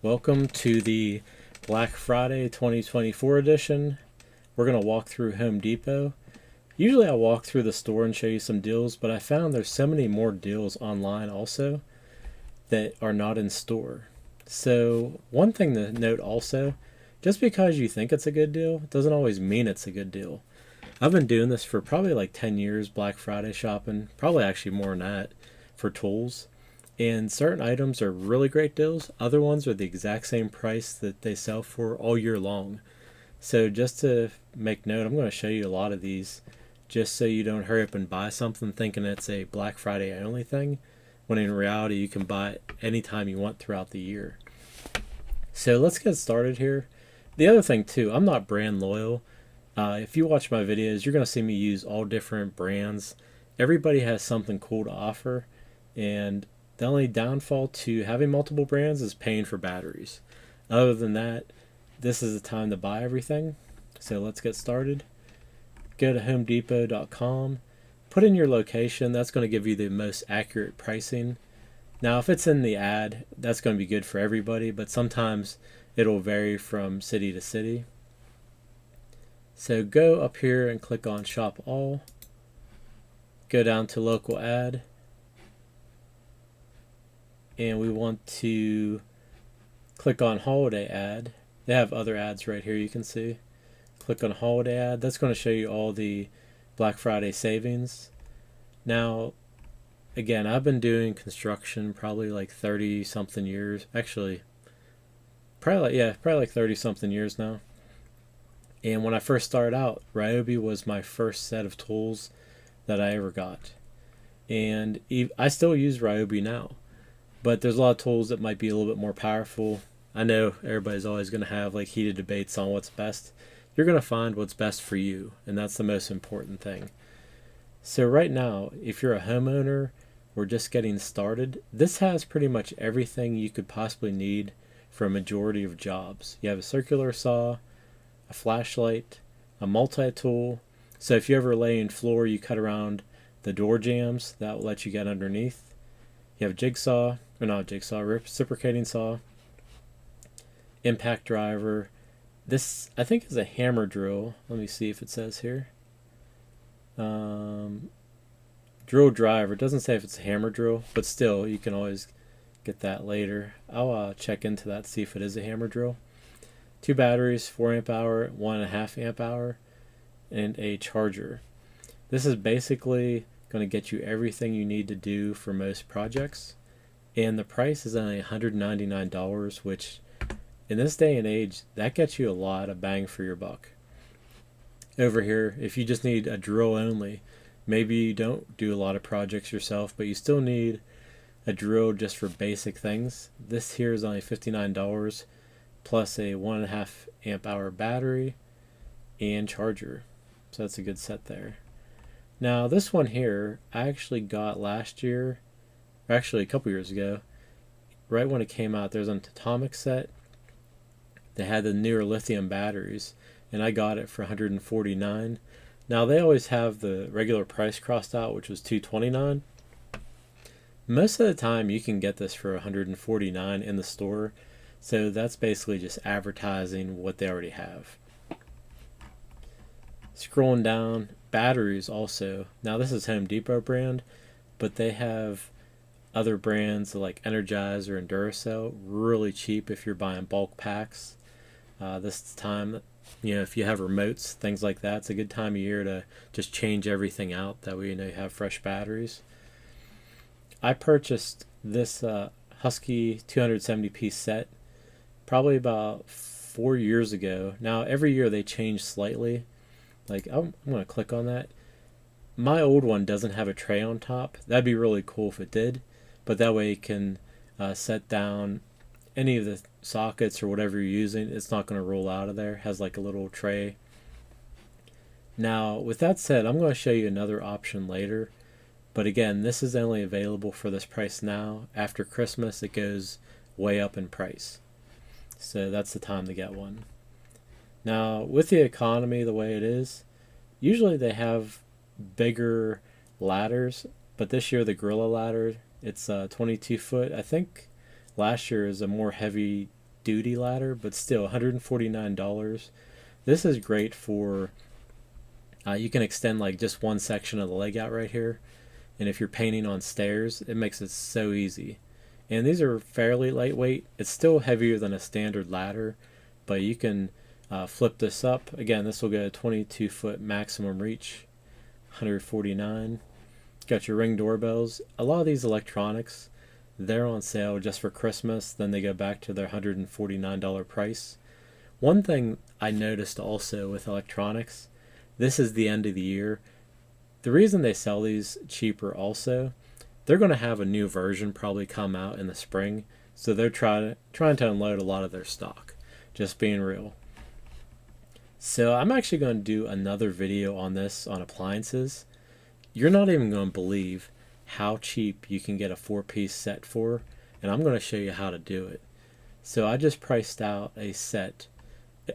Welcome to the Black Friday 2024 edition. We're going to walk through Home Depot. Usually I walk through the store and show you some deals, but I found there's so many more deals online also that are not in store. So one thing to note also, just because you think it's a good deal doesn't always mean it's a good deal. I've been doing this for probably like 10 years, Black Friday shopping, probably actually more than that for tools. And certain items are really great deals. Other ones are the exact same price that they sell for all year long. So just to make note, I'm going to show you a lot of these just so you don't hurry up and buy something thinking it's a Black Friday only thing, when in reality you can buy it anytime you want throughout the year. So let's get started here. The other thing too, I'm not brand loyal. If you watch my videos, you're going to see me use all different brands. Everybody has something cool to offer, and the only downfall to having multiple brands is paying for batteries. Other than that, this is the time to buy everything. So let's get started. Go to homedepot.com, put in your location. That's going to give you the most accurate pricing. Now, if it's in the ad, that's going to be good for everybody, but sometimes it'll vary from city to city. So go up here and click on Shop All. Go down to Local Ad. And we want to click on Holiday Ad. They have other ads right here you can see. Click on Holiday Ad. That's going to show you all the Black Friday savings. Now, again, I've been doing construction probably like 30 something years. Actually, probably like 30 something years now. And when I first started out, Ryobi was my first set of tools that I ever got. And I still use Ryobi now. But there's a lot of tools that might be a little bit more powerful. I know everybody's always going to have like heated debates on what's best. You're going to find what's best for you, and that's the most important thing. So right now, if you're a homeowner or just getting started, this has pretty much everything you could possibly need for a majority of jobs. You have a circular saw, a flashlight, a multi-tool. So if you ever lay in floor, you cut around the door jambs, that will let you get underneath. You have a jigsaw, or not a jigsaw, reciprocating saw, impact driver. This, I think, is a hammer drill. Let me see if it says here. Drill driver. It doesn't say if it's a hammer drill, but still, you can always get that later. I'll check into that, see if it is a hammer drill. 2 batteries, 4 amp hour, 1.5 amp hour, and a charger. This is basically going to get you everything you need to do for most projects. And the price is only $199, which in this day and age, that gets you a lot of bang for your buck. Over here, if you just need a drill only, maybe you don't do a lot of projects yourself, but you still need a drill just for basic things. This here is only $59 plus a 1.5 amp hour battery and charger. So that's a good set there. Now this one here, I actually got last year, or actually a couple years ago, right when it came out. There's an Atomic set. They had the newer lithium batteries, and I got it for $149. Now they always have the regular price crossed out, which was $229. Most of the time you can get this for $149 in the store, so that's basically just advertising what they already have. Scrolling down, batteries also. Now this is Home Depot brand, but they have other brands like Energizer and Duracell, really cheap if you're buying bulk packs. This time, if you have remotes, things like that, it's a good time of year to just change everything out. That way you have fresh batteries. I purchased this Husky 270 piece set probably about 4 years ago. Now every year they change slightly. Like I'm going to click on that. My old one doesn't have a tray on top. That'd be really cool if it did, but that way you can set down any of the sockets or whatever you're using. It's not going to roll out of there. It has like a little tray. Now with that said, I'm going to show you another option later, but again, this is only available for this price now. After Christmas it goes way up in price, so that's the time to get one. Now with the economy the way it is, usually they have bigger ladders, but this year the Gorilla ladder, it's 22 foot. I think last year is a more heavy duty ladder, but still $149. This is great for, you can extend like just one section of the leg out right here. And if you're painting on stairs, it makes it so easy. And these are fairly lightweight. It's still heavier than a standard ladder, but you can flip this up. Again, this will go 22-foot maximum reach, $149. Got your Ring doorbells. A lot of these electronics, they're on sale just for Christmas, then they go back to their $149 price. One thing I noticed also with electronics, this is the end of the year. The reason they sell these cheaper also, they're going to have a new version probably come out in the spring, so they're trying to unload a lot of their stock, just being real. So I'm actually going to do another video on this on appliances. You're not even going to believe how cheap you can get a 4-piece set for, and I'm going to show you how to do it. So I just priced out a set,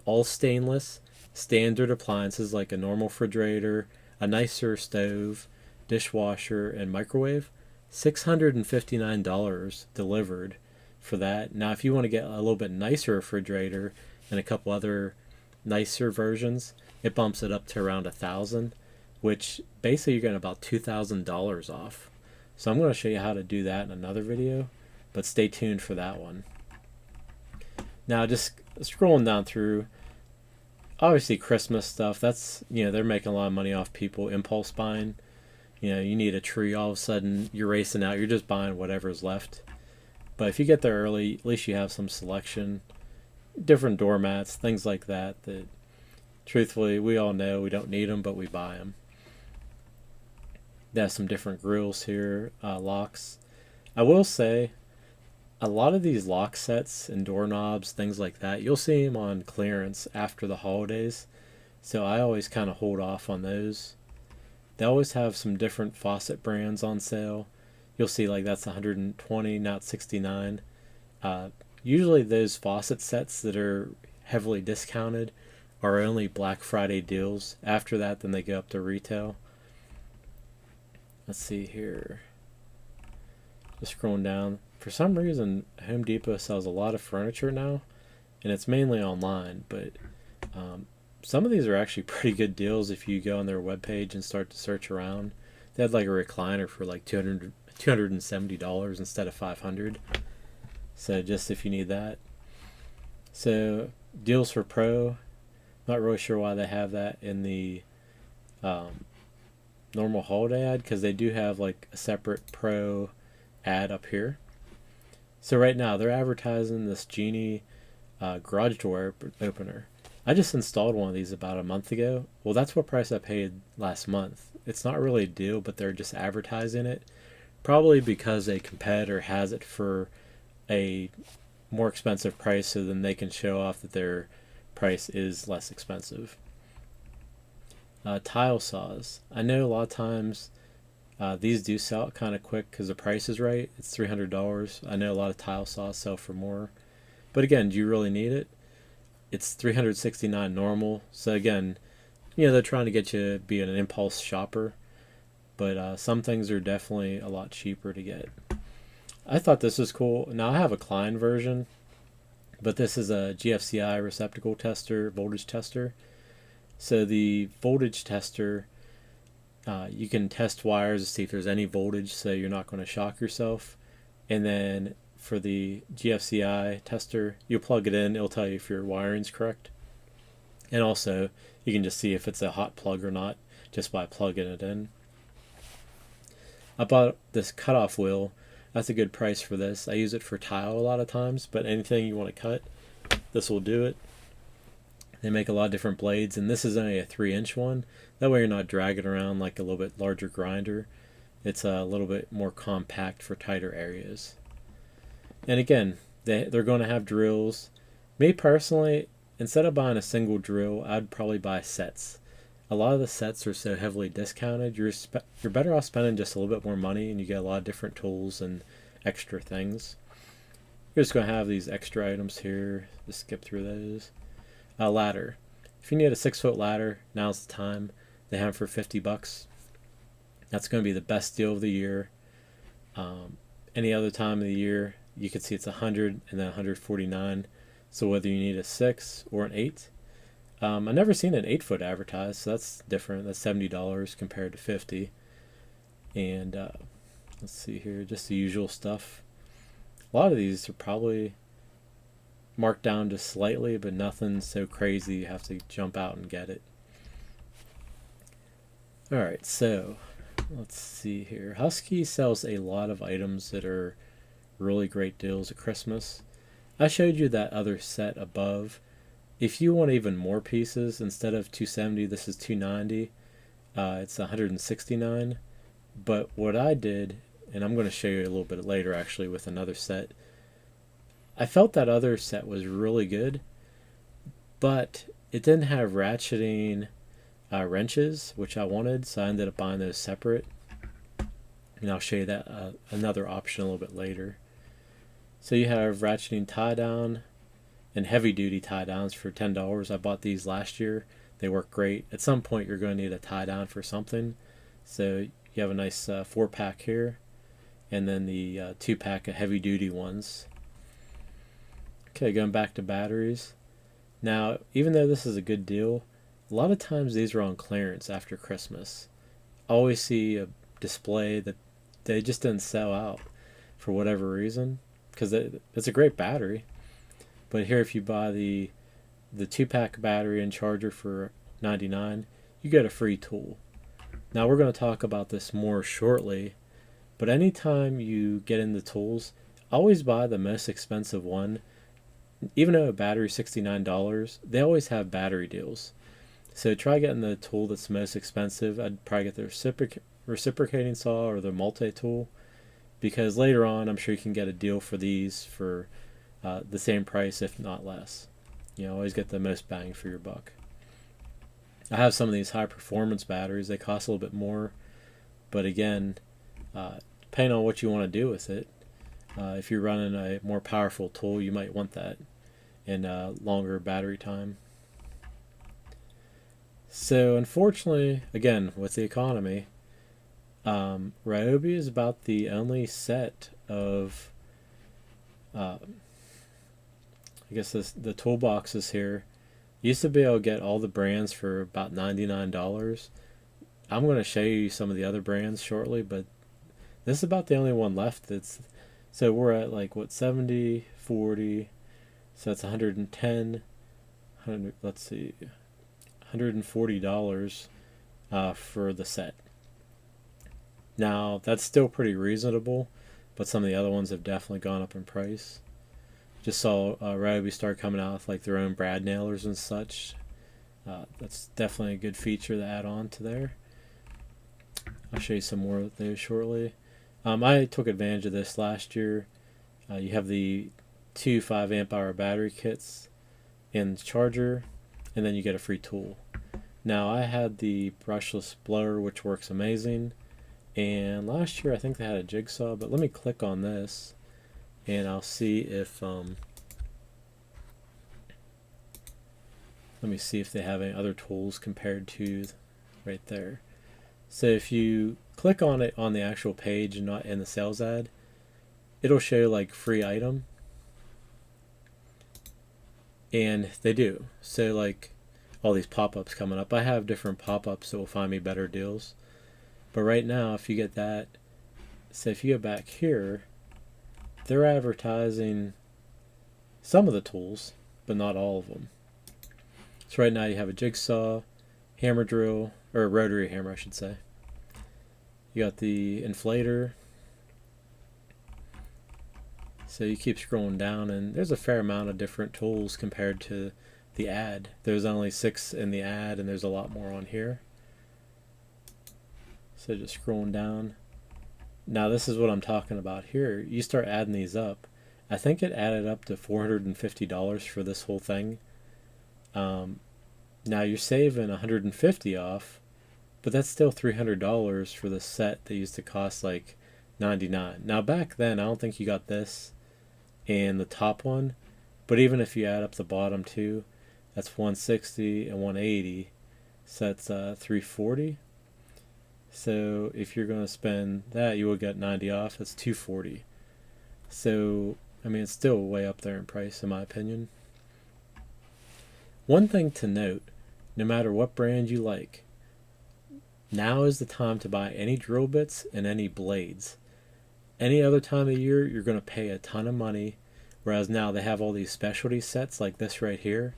all stainless, standard appliances like a normal refrigerator, a nicer stove, dishwasher, and microwave. $659 delivered for that. Now if you want to get a little bit nicer refrigerator and a couple other nicer versions, it bumps it up to around $1,000, which basically you're getting about $2,000 off. So I'm going to show you how to do that in another video, but stay tuned for that one. Now just scrolling down through, obviously Christmas stuff, that's, they're making a lot of money off people impulse buying. You need a tree, all of a sudden you're racing out, you're just buying whatever's left. But if you get there early, at least you have some selection, different doormats, things like that, that truthfully we all know we don't need them, but we buy them. There's some different grills here, locks. I will say, a lot of these lock sets and doorknobs, things like that, you'll see them on clearance after the holidays. So I always kind of hold off on those. They always have some different faucet brands on sale. You'll see like that's 120, now it's 69. Usually those faucet sets that are heavily discounted are only Black Friday deals. After that, then they go up to retail. Let's see here. Just scrolling down. For some reason, Home Depot sells a lot of furniture now, and it's mainly online, but some of these are actually pretty good deals if you go on their webpage and start to search around. They had like a recliner for like $270 instead of $500. So just if you need that. So deals for Pro. Not really sure why they have that in the normal holiday ad, because they do have like a separate Pro ad up here. So right now they're advertising this Genie garage door opener. I just installed one of these about a month ago. Well, that's what price I paid last month. It's not really a deal, but they're just advertising it. Probably because a competitor has it for a more expensive price, so then they can show off that their price is less expensive. Tile saws. I know a lot of times these do sell kind of quick because the price is right. It's $300. I know a lot of tile saws sell for more. But again, do you really need it? It's $369 normal. So again, they're trying to get you to be an impulse shopper. But some things are definitely a lot cheaper to get. I thought this was cool. Now I have a Klein version, but this is a GFCI receptacle tester, voltage tester. So the voltage tester, you can test wires to see if there's any voltage, so you're not going to shock yourself. And then for the GFCI tester, you plug it in, it'll tell you if your wiring's correct. And also, you can just see if it's a hot plug or not just by plugging it in. I bought this cutoff wheel. That's a good price for this. I use it for tile a lot of times, but anything you want to cut, this will do it. They make a lot of different blades, and this is only a 3-inch one. That way you're not dragging around like a little bit larger grinder. It's a little bit more compact for tighter areas. And again, they're going to have drills. Me personally, instead of buying a single drill, I'd probably buy sets. A lot of the sets are so heavily discounted, you're better off spending just a little bit more money, and you get a lot of different tools and extra things. You're just going to have these extra items here. Just skip through those. A ladder. If you need a 6-foot ladder, now's the time. They have them for $50. That's going to be the best deal of the year. Any other time of the year, you can see it's $100 and then $149. So whether you need a 6 or an 8. I've never seen an 8-foot advertised, so that's different. That's $70 compared to 50. And let's see here, just the usual stuff. A lot of these are probably marked down just slightly, but nothing so crazy you have to jump out and get it. Alright, so let's see here. Husky sells a lot of items that are really great deals at Christmas. I showed you that other set above. If you want even more pieces, instead of 270, this is 290. It's 169. But what I did, and I'm going to show you a little bit later actually with another set, I felt that other set was really good, but it didn't have ratcheting wrenches, which I wanted, so I ended up buying those separate. And I'll show you that another option a little bit later. So you have ratcheting tie down and heavy duty tie downs for $10. I bought these last year. They work great. At some point you're going to need a tie down for something. So you have a nice 4-pack here, and then the 2-pack of heavy duty ones. Okay, going back to batteries. Now, even though this is a good deal, a lot of times these are on clearance after Christmas. I always see a display that they just didn't sell out for whatever reason, because it's a great battery. But here, if you buy the 2-pack battery and charger for $99, you get a free tool. Now we're going to talk about this more shortly, but anytime you get into tools, always buy the most expensive one. Even though a battery is $69, they always have battery deals. So try getting the tool that's most expensive. I'd probably get the reciprocating saw or the multi-tool, because later on I'm sure you can get a deal for these for the same price, if not less. You know, always get the most bang for your buck. I have some of these high performance batteries. They cost a little bit more, but again, depending on what you want to do with it, if you're running a more powerful tool, you might want that, and longer battery time. So unfortunately, again, with the economy, Ryobi is about the only set of I guess the toolboxes here. You used to be able to get all the brands for about $99. I'm going to show you some of the other brands shortly, but this is about the only one left. So we're at like what, 70, 40, so that's 110, 100, let's see, $140 for the set. Now that's still pretty reasonable, but some of the other ones have definitely gone up in price. Just saw Ryobi start coming out with like their own brad nailers and such. That's definitely a good feature to add on to there. I'll show you some more of those shortly. I took advantage of this last year. You have the 2 5-amp-hour battery kits and charger, and then you get a free tool. Now I had the brushless blower, which works amazing, and last year I think they had a jigsaw, but let me click on this and I'll see if let me see if they have any other tools compared to right there. So if you click on it on the actual page and not in the sales ad, it'll show like free item, and they do. So like all these pop-ups coming up, I have different pop-ups that will find me better deals. But right now, if you get that, so if you go back here, they're advertising some of the tools, but not all of them. So right now you have a jigsaw, hammer drill, or a rotary hammer I should say. You got the inflator. So you keep scrolling down and there's a fair amount of different tools compared to the ad. There's only 6 in the ad and there's a lot more on here. So just scrolling down. Now this is what I'm talking about here. You start adding these up. I think it added up to $450 for this whole thing. Now you're saving $150 off, but that's still $300 for the set that used to cost like $99. Now back then, I don't think you got this and the top one, but even if you add up the bottom two, that's $160 and $180, so that's $340. So if you're going to spend that, you will get $90 off. That's $240. So I mean, it's still way up there in price, in my opinion. One thing to note, no matter what brand you like, now is the time to buy any drill bits and any blades. Any other time of year, you're going to pay a ton of money, whereas now they have all these specialty sets like this right here,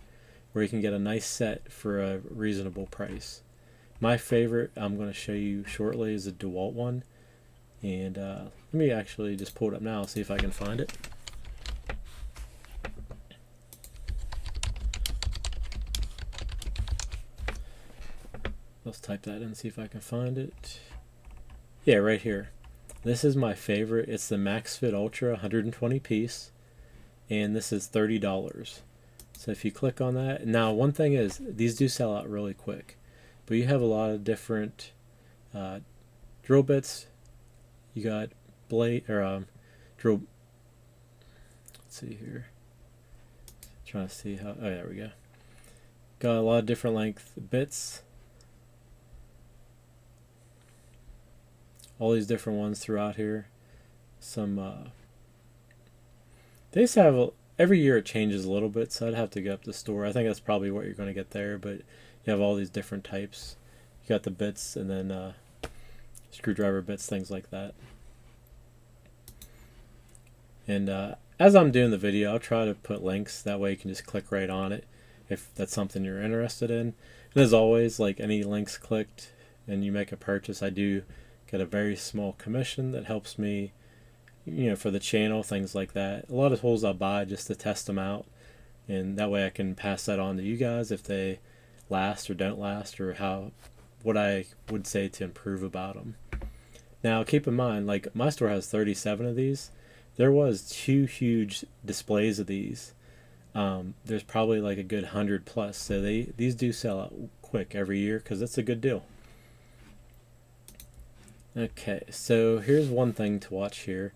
where you can get a nice set for a reasonable price. My favorite, I'm going to show you shortly, is a Dewalt one. And let me actually just pull it up now, see if I can find it. Let's type that in, see if I can find it. Yeah, right here. This is my favorite. It's the Max Fit Ultra 120 piece, and this is $30. So if you click on that, now one thing is these do sell out really quick, but you have a lot of different drill bits. You got blade or drill. Let's see here. Trying to see how. Oh, there we go. Got a lot of different length bits. All these different ones throughout here. Some they just have every year it changes a little bit, so I'd have to go up to the store. I think that's probably what you're going to get there, but you have all these different types. You got the bits and then screwdriver bits, things like that. And as I'm doing the video, I'll try to put links, that way you can just click right on it if that's something you're interested in. And as always, like any links clicked and you make a purchase, I do get a very small commission that helps me, you know, for the channel, things like that. A lot of tools I'll buy just to test them out, and that way I can pass that on to you guys if they last or don't last, or what I would say to improve about them. Now keep in mind, like my store has 37 of these. There was 2 huge displays of these. There's probably like a good 100 plus, so these do sell out quick every year because it's a good deal. Okay, so here's one thing to watch here.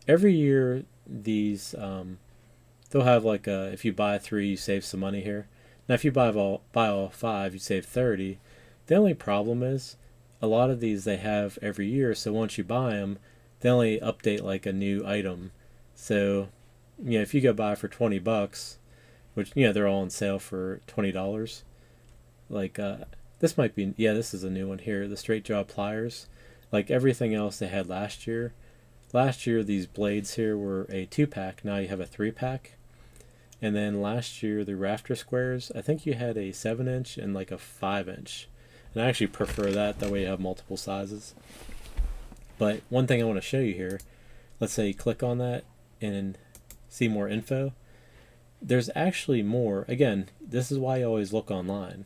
Every year, these they'll have like if you buy 3, you save some money here. Now, if you buy all 5, you save 30. The only problem is a lot of these they have every year, so once you buy them, they only update like a new item. So, you know, if you go buy for $20, which, you know, they're all on sale for $20. Like this might be, yeah, this is a new one here, the straight jaw pliers. Like everything else they had last year. Last year these blades here were a 2-pack. Now you have a 3-pack. And then last year the rafter squares, I think you had a 7-inch and like a 5-inch. And I actually prefer that way you have multiple sizes. But one thing I want to show you here, let's say you click on that and see more info. There's actually more. Again, this is why you always look online.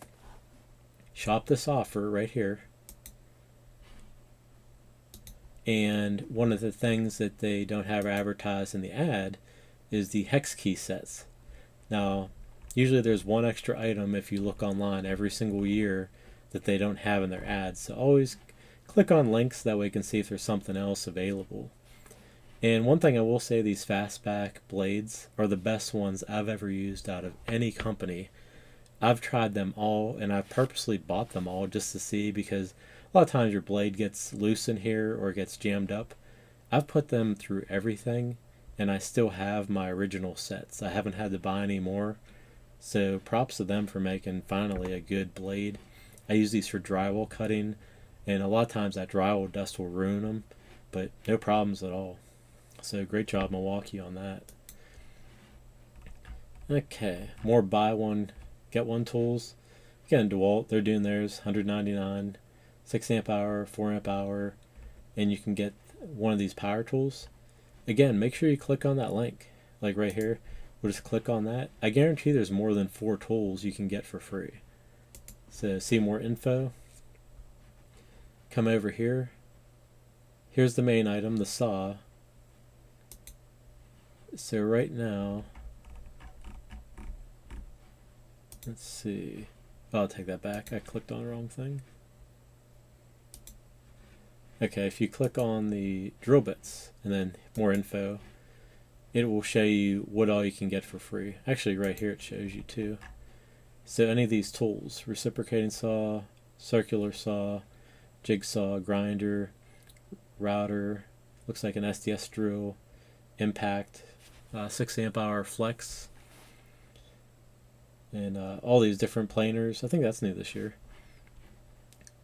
Shop this offer right here. And one of the things that they don't have advertised in the ad is the hex key sets. Now, usually there's one extra item if you look online every single year that they don't have in their ads. So always click on links, that way you can see if there's something else available. And one thing I will say, these fastback blades are the best ones I've ever used out of any company. I've tried them all, and I've purposely bought them all just to see, because a lot of times your blade gets loose in here or gets jammed up. I've put them through everything, and I still have my original sets. I haven't had to buy any more. So props to them for making finally a good blade. I use these for drywall cutting, and a lot of times that drywall dust will ruin them, but no problems at all. So great job Milwaukee on that. Okay, more buy one, get one tools. Again, Dewalt, they're doing theirs, $199. 6 amp hour, 4 amp hour, and you can get one of these power tools. Again, make sure you click on that link, like right here. We'll just click on that. I guarantee there's more than 4 tools you can get for free. So see more info. Come over here. Here's the main item, the saw. So right now, let's see. I'll take that back. I clicked on the wrong thing. Okay, if you click on the drill bits and then more info, it will show you what all you can get for free. Actually, right here it shows you too. So any of these tools, reciprocating saw, circular saw, jigsaw, grinder, router, looks like an SDS drill, impact, 6 amp hour flex. and all these different planers. I think that's new this year.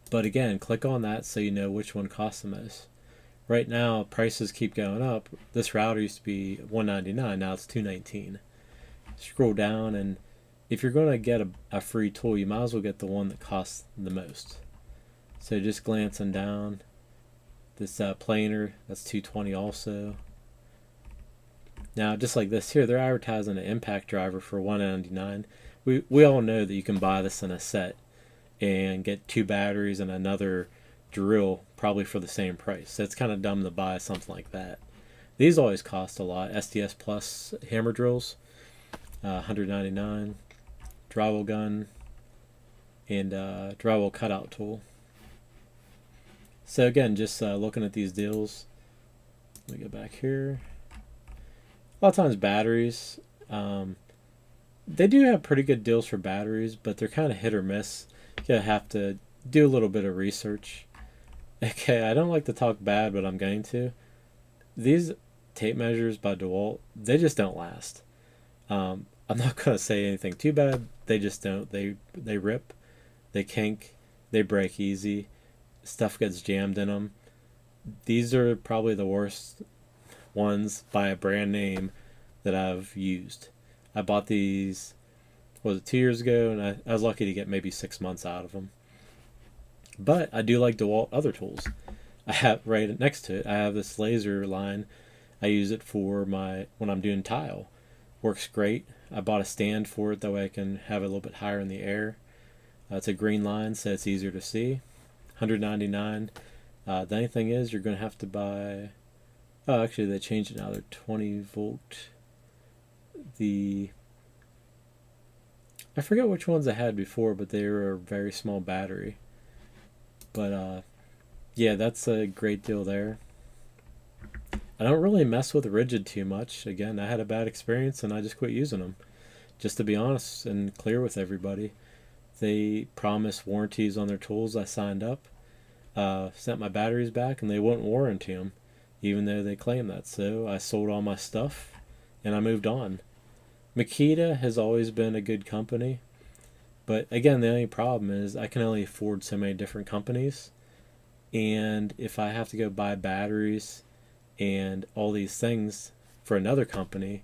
But again, click on that so you know which one costs the most. Right now, prices keep going up. This router used to be $199, now it's $219. Scroll down, and if you're going to get a free tool, you might as well get the one that costs the most. So just glancing down, this planer, that's $220 also. Now, just like this here, they're advertising an impact driver for $199. We all know that you can buy this in a set and get 2 batteries and another drill probably for the same price. So it's kind of dumb to buy something like that. These always cost a lot. SDS Plus hammer drills, $199. Drywall gun and drywall cutout tool. So again, just looking at these deals. Let me go back here. A lot of times batteries, they do have pretty good deals for batteries, but they're kind of hit or miss. You have to do a little bit of research. Okay, I don't like to talk bad, but I'm going to. These tape measures by Dewalt, they just don't last. I'm not going to say anything too bad. They just don't. They rip, they kink, they break easy. Stuff gets jammed in them. These are probably the worst ones by a brand name that I've used. I bought these, was it 2 years ago, and I was lucky to get maybe 6 months out of them. But I do like DeWalt other tools. I have right next to it, I have this laser line. I use it for when I'm doing tile. Works great. I bought a stand for it, that way I can have it a little bit higher in the air. It's a green line, so it's easier to see. $199. The only thing is, you're going to have to buy. Oh, actually, they changed it now. They're 20 volt. I forget which ones I had before, but they were a very small battery. But yeah, that's a great deal there. I don't really mess with rigid too much. Again, I had a bad experience and I just quit using them. Just to be honest and clear with everybody. They promised warranties on their tools. I signed up, sent my batteries back, and they wouldn't warranty them, even though they claim that. So I sold all my stuff and I moved on. Makita has always been a good company, but again, the only problem is I can only afford so many different companies, and if I have to go buy batteries and all these things for another company,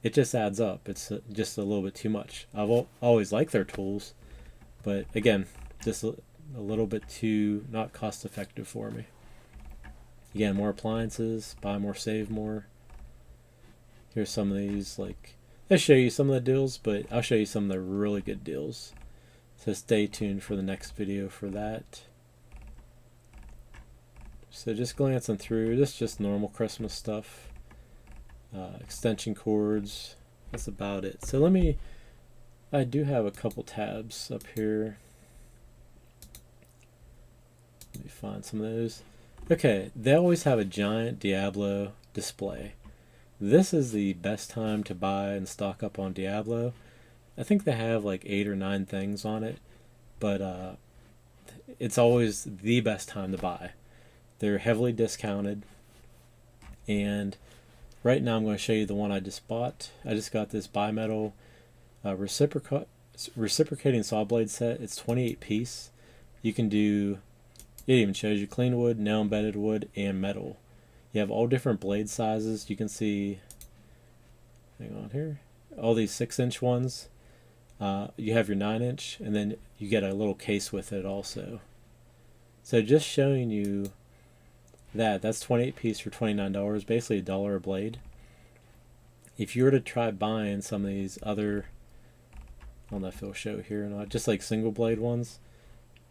it just adds up. It's just a little bit too much. I've always liked their tools, but again, just a little bit too not cost effective for me. Again, more appliances, buy more, save more. Here's some of these, like, I show you some of the deals, but I'll show you some of the really good deals. So stay tuned for the next video for that. So just glancing through, this is just normal Christmas stuff. Extension cords, that's about it. So I do have a couple tabs up here. Let me find some of those. Okay, they always have a giant Diablo display. This is the best time to buy and stock up on Diablo. I think they have like 8 or 9 things on it, but it's always the best time to buy. They're heavily discounted, and right now I'm going to show you the one I just bought. I just got this bimetal reciprocating saw blade set. It's 28 piece. You can do, it even shows you clean wood, nail embedded wood, and metal. You have all different blade sizes. You can see, hang on here, all these 6-inch ones. You have your 9-inch, and then you get a little case with it also. So just showing you that's 28 piece for $29, basically $1 a blade. If you were to try buying some of these other, I don't know if it'll show here or not, just like single blade ones,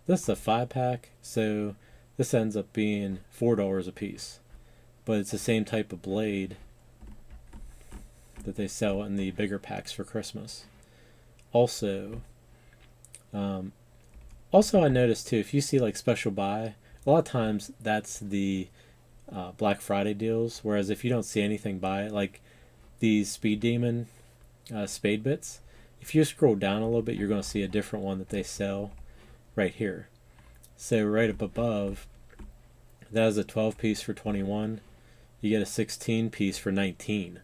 this is a 5-pack, so this ends up being $4 a piece. But it's the same type of blade that they sell in the bigger packs for Christmas. Also, I noticed too, if you see like special buy, a lot of times that's the Black Friday deals, whereas if you don't see anything by it, like these Speed Demon spade bits, if you scroll down a little bit, you're going to see a different one that they sell right here. So right up above, that is a 12 piece for 21. You get a 16 piece for 19.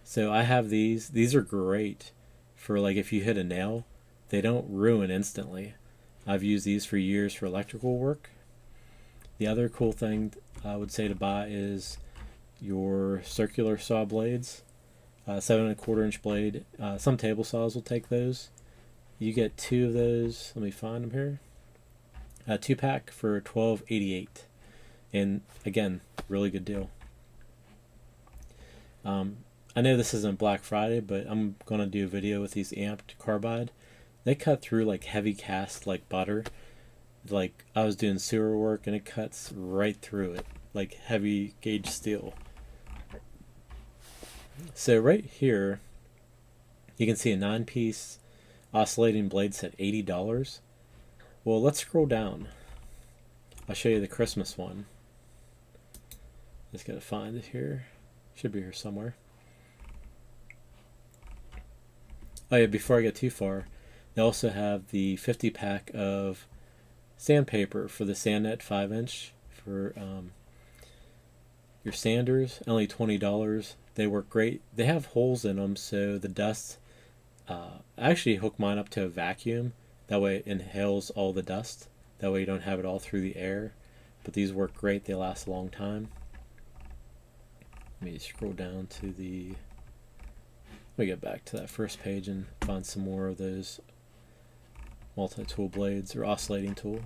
So I have these. These are great for like if you hit a nail, they don't ruin instantly. I've used these for years for electrical work. The other cool thing I would say to buy is your circular saw blades. 7¼ inch blade. Some table saws will take those. You get 2 of those. Let me find them here. 2-pack for $12.88, and again, really good deal. I know this isn't Black Friday, but I'm gonna do a video with these amped carbide. They cut through like heavy cast like butter. Like I was doing sewer work and it cuts right through it like heavy gauge steel. So right here you can see a 9-piece oscillating blade set, $80. Well, let's scroll down. I'll show you the Christmas one. Just gotta find it here. Should be here somewhere. Oh yeah, before I get too far, they also have the 50-pack of sandpaper for the SandNet 5-inch for your sanders. Only $20. They work great. They have holes in them, so the dust. I actually hook mine up to a vacuum. That way it inhales all the dust. That way you don't have it all through the air. But these work great. They last a long time. Let me scroll down to the. Let me get back to that first page and find some more of those multi-tool blades or oscillating tool.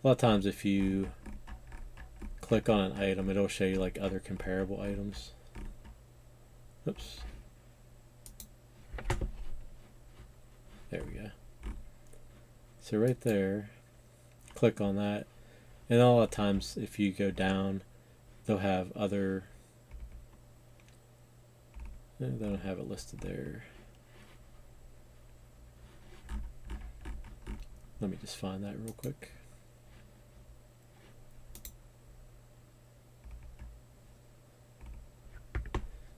A lot of times if you click on an item, it'll show you like other comparable items. Oops. There we go. So right there, click on that, and a lot of times if you go down, they'll have other. They don't have it listed there. Let me just find that real quick.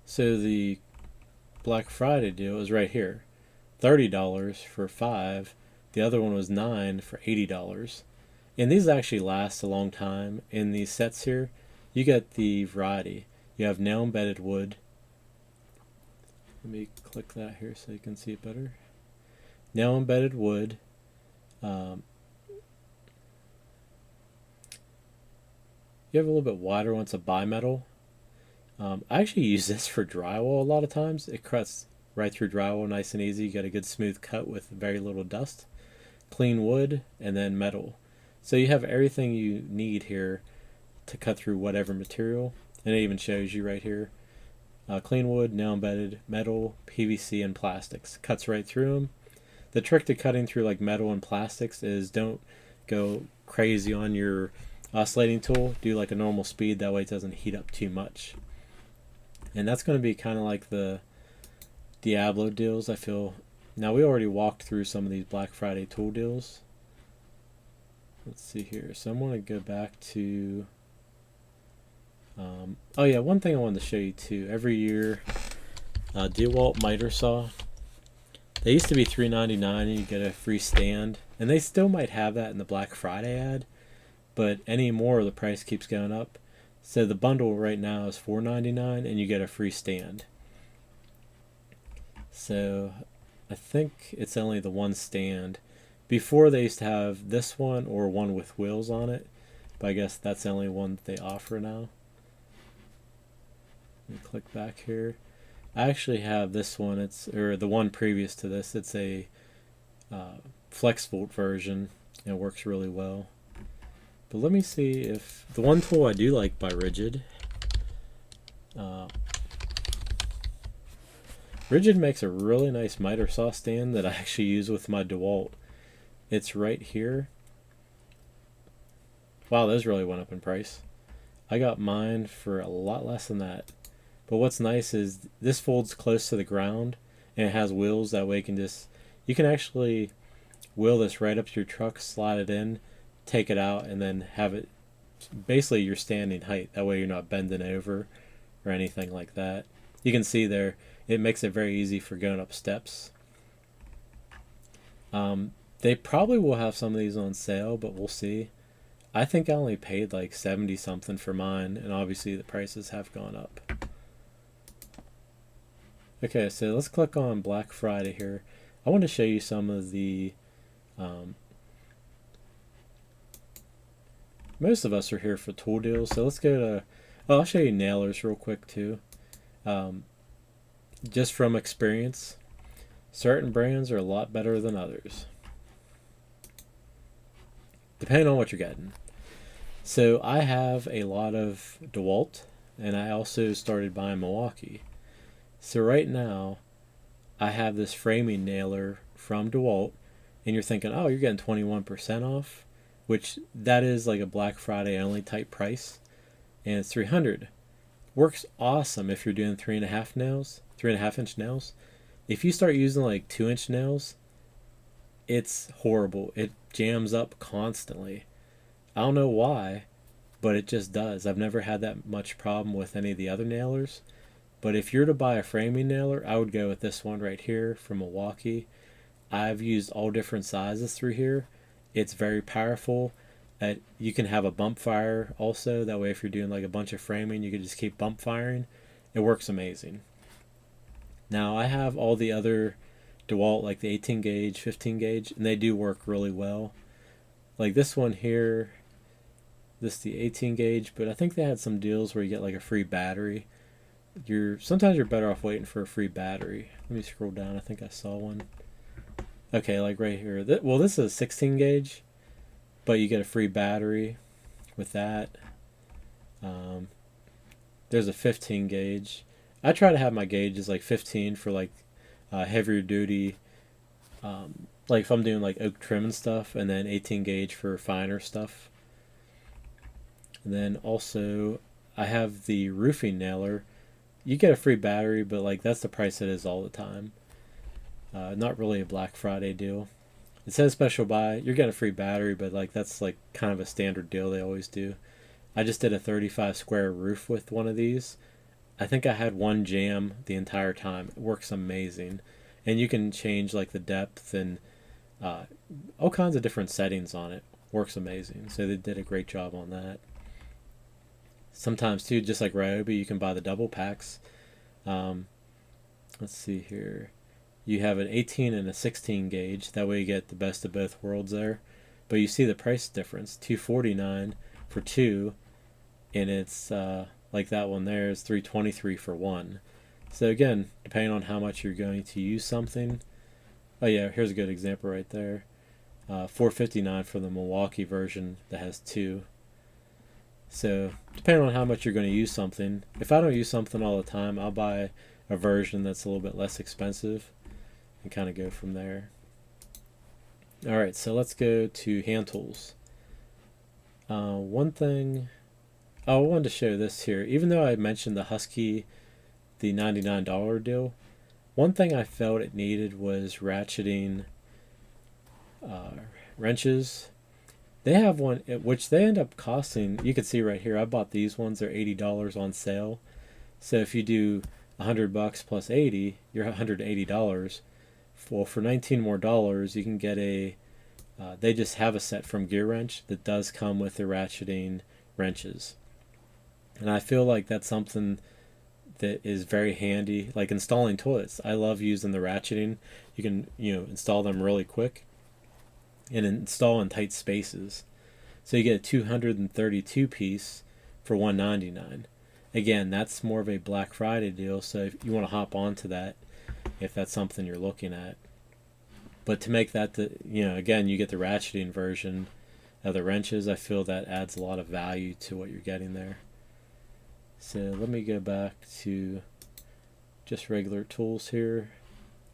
So the Black Friday deal is right here. $30 for 5. The other one was 9 for $80. And these actually last a long time. In these sets here, you get the variety. You have nail embedded wood. Let me click that here so you can see it better. Nail embedded wood. You have a little bit wider one. It's a bimetal. I actually use this for drywall a lot of times. It cuts right through drywall nice and easy. You get a good smooth cut with very little dust. Clean wood and then metal. So you have everything you need here to cut through whatever material. And it even shows you right here. Clean wood, nail embedded, metal, PVC, and plastics. Cuts right through them. The trick to cutting through like metal and plastics is don't go crazy on your oscillating tool. Do like a normal speed, that way it doesn't heat up too much. And that's going to be kind of like the Diablo deals, I feel. Now we already walked through some of these Black Friday tool deals. Let's see here. So I'm going to go back to oh yeah, one thing I wanted to show you too. Every year, Dewalt miter saw. They used to be $3.99 and you get a free stand, and they still might have that in the Black Friday ad, but anymore the price keeps going up. So the bundle right now is $4.99 and you get a free stand. So I think it's only the one stand. Before they used to have this one or one with wheels on it, but I guess that's the only one that they offer now. Let me click back here. I actually have this one. It's or the one previous to this. It's a flex volt version. And it works really well. But let me see if the one tool I do like by Rigid. Rigid makes a really nice miter saw stand that I actually use with my Dewalt. It's right here. Wow, those really went up in price. I got mine for a lot less than that. But what's nice is this folds close to the ground and it has wheels. That way you can actually wheel this right up to your truck, slide it in, take it out, and then have it basically your standing height. That way you're not bending over or anything like that. You can see there, it makes it very easy for going up steps. They probably will have some of these on sale, but we'll see. I think I only paid like 70 something for mine, and obviously the prices have gone up. Okay, so let's click on Black Friday here. I want to show you some of the most of us are here for tool deals, so let's go to, oh, I'll show you nailers real quick too. Um, just from experience, certain brands are a lot better than others, depending on what you're getting. So I have a lot of Dewalt, and I also started buying Milwaukee. So right now, I have this framing nailer from Dewalt, and you're thinking, oh, you're getting 21% off, which that is like a Black Friday only type price, and it's 300. Works awesome if you're doing 3.5 inch nails. If you start using like 2 inch nails, it's horrible. It jams up constantly. I don't know why, but it just does. I've never had that much problem with any of the other nailers. But if you're to buy a framing nailer, I would go with this one right here from Milwaukee. I've used all different sizes through here. It's very powerful. You can have a bump fire also. That way if you're doing like a bunch of framing, you can just keep bump firing. It works amazing. Now I have all the other DeWalt, like the 18 gauge, 15 gauge, and they do work really well. Like this one here, this is the 18 gauge, but I think they had some deals where you get like a free battery. Sometimes you're better off waiting for a free battery. Let me scroll down. I think I saw one. Okay, like right here. Well, this is a 16 gauge, but you get a free battery with that. There's a 15 gauge. I try to have my gauges like 15 for like heavier duty, like if I'm doing like oak trim and stuff, and then 18 gauge for finer stuff. And then also I have the roofing nailer. You get a free battery, but like that's the price it is all the time. Not really a Black Friday deal. It says special buy. You're getting a free battery, but like that's like kind of a standard deal they always do. I just did a 35 square roof with one of these. I think I had one jam the entire time. It works amazing. And you can change like the depth and all kinds of different settings on it. Works amazing. So they did a great job on that. Sometimes too, just like Ryobi, you can buy the double packs. Let's see here. You have an 18 and a 16 gauge. That way you get the best of both worlds there. But you see the price difference. $249 for two, and it's like that one there is $323 for one. So again, depending on how much you're going to use something. Oh yeah, here's a good example right there. $459 for the Milwaukee version that has two. So depending on how much you're going to use something, if I don't use something all the time, I'll buy a version that's a little bit less expensive and kind of go from there. Alright, so let's go to hand tools. One thing, I wanted to show this here. Even though I mentioned the Husky, the $99 deal, one thing I felt it needed was ratcheting wrenches. They have one which they end up costing, you can see right here, I bought these ones, they're $80 on sale. So if you do $100 plus 80, you're $180. Well, for 19 more dollars, you can get they just have a set from Gearwrench that does come with the ratcheting wrenches. And I feel like that's something that is very handy, like installing toilets. I love using the ratcheting. You can, install them really quick and install in tight spaces. So you get a 232 piece for $199. Again, that's more of a Black Friday deal, so if you want to hop onto that, if that's something you're looking at. But to make that, again, you get the ratcheting version of the wrenches. I feel that adds a lot of value to what you're getting there. So let me go back to just regular tools here.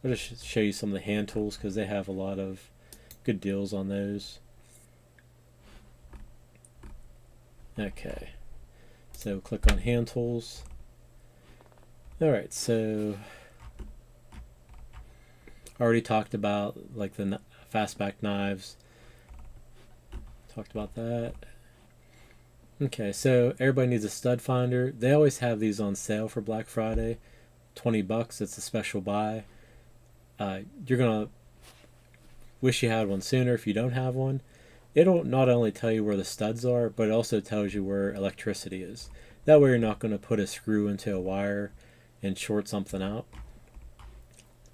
I'll just show you some of the hand tools because they have a lot of good deals on those. Okay, so click on hand tools. Alright, so I already talked about like the fastback knives. Talked about that. Okay, so everybody needs a stud finder. They always have these on sale for Black Friday. $20, it's a special buy. You're gonna wish you had one sooner if you don't have one. It'll not only tell you where the studs are, but it also tells you where electricity is. That way you're not going to put a screw into a wire and short something out.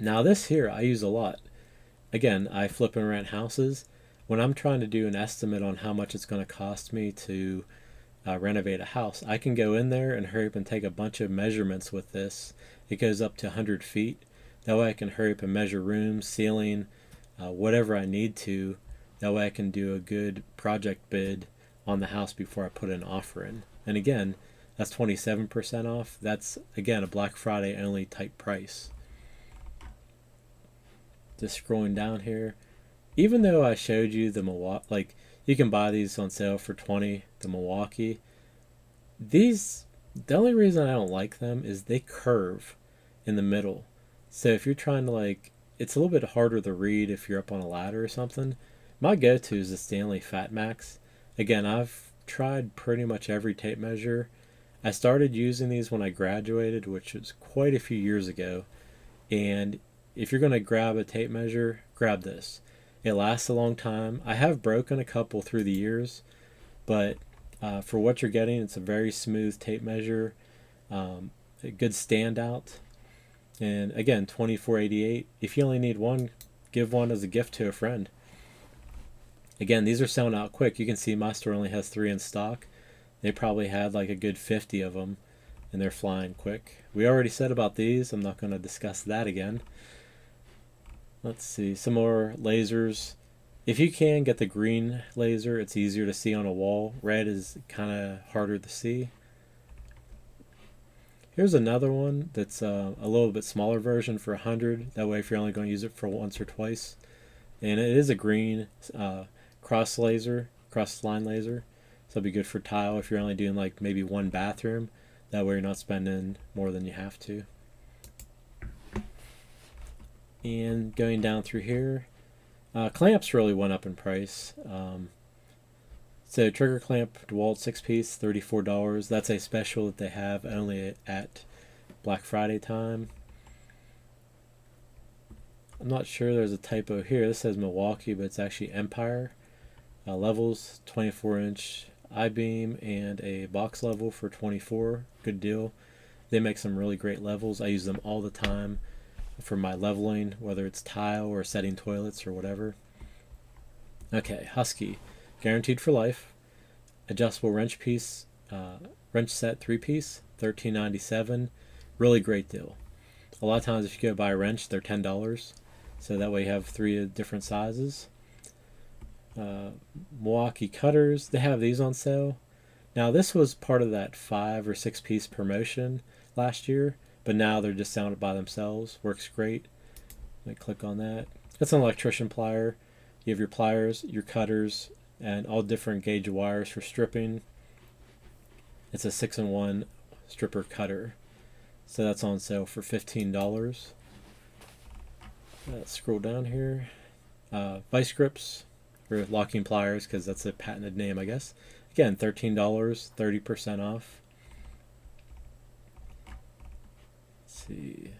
Now this here I use a lot. Again, I flip and rent houses. When I'm trying to do an estimate on how much it's going to cost me to renovate a house, I can go in there and hurry up and take a bunch of measurements with this. It goes up to 100 feet. That way I can hurry up and measure rooms, ceiling, whatever I need to. That way I can do a good project bid on the house before I put an offer in. And again, that's 27% off. That's, again, a Black Friday only type price. Just scrolling down here. Even though I showed you the Milwaukee, like you can buy these on sale for 20, the Milwaukee. These, the only reason I don't like them is they curve in the middle. So if you're trying to like, it's a little bit harder to read if you're up on a ladder or something. My go-to is the Stanley Fat Max. Again, I've tried pretty much every tape measure. I started using these when I graduated, which was quite a few years ago. And if you're going to grab a tape measure, grab this. It lasts a long time. I have broken a couple through the years, but for what you're getting, it's a very smooth tape measure, a good standout. And again, $24.88. If you only need one, give one as a gift to a friend. Again, these are selling out quick. You can see my store only has 3 in stock. They probably had like a good 50 of them, and they're flying quick. We already said about these. I'm not going to discuss that again. Let's see, some more lasers. If you can get the green laser, it's easier to see on a wall. Red is kind of harder to see. Here's another one that's a little bit smaller version for 100. That way if you're only going to use it for once or twice. And it is a green cross line laser. So it'll be good for tile if you're only doing like maybe one bathroom. That way you're not spending more than you have to. And going down through here, clamps really went up in price. So trigger clamp, Dewalt 6-piece, $34. That's a special that they have only at Black Friday time. I'm not sure, there's a typo here. This says Milwaukee, but it's actually Empire. Levels, 24-inch I-beam and a box level for $24. Good deal. They make some really great levels. I use them all the time for my leveling, whether it's tile or setting toilets or whatever. Okay, Husky, guaranteed for life. Adjustable wrench piece, wrench set 3-piece, $13.97. Really great deal. A lot of times if you go buy a wrench, they're $10. So that way you have 3 different sizes. Milwaukee cutters, they have these on sale. Now this was part of that 5 or 6-piece promotion last year, but now they're just selling it by themselves. Works great. Let me click on that. That's an electrician plier. You have your pliers, your cutters, and all different gauge wires for stripping. It's a 6-in-1 stripper cutter. So that's on sale for $15. Let's scroll down here. Vice grips, or locking pliers, because that's a patented name, I guess. Again, $13, 30% off. See,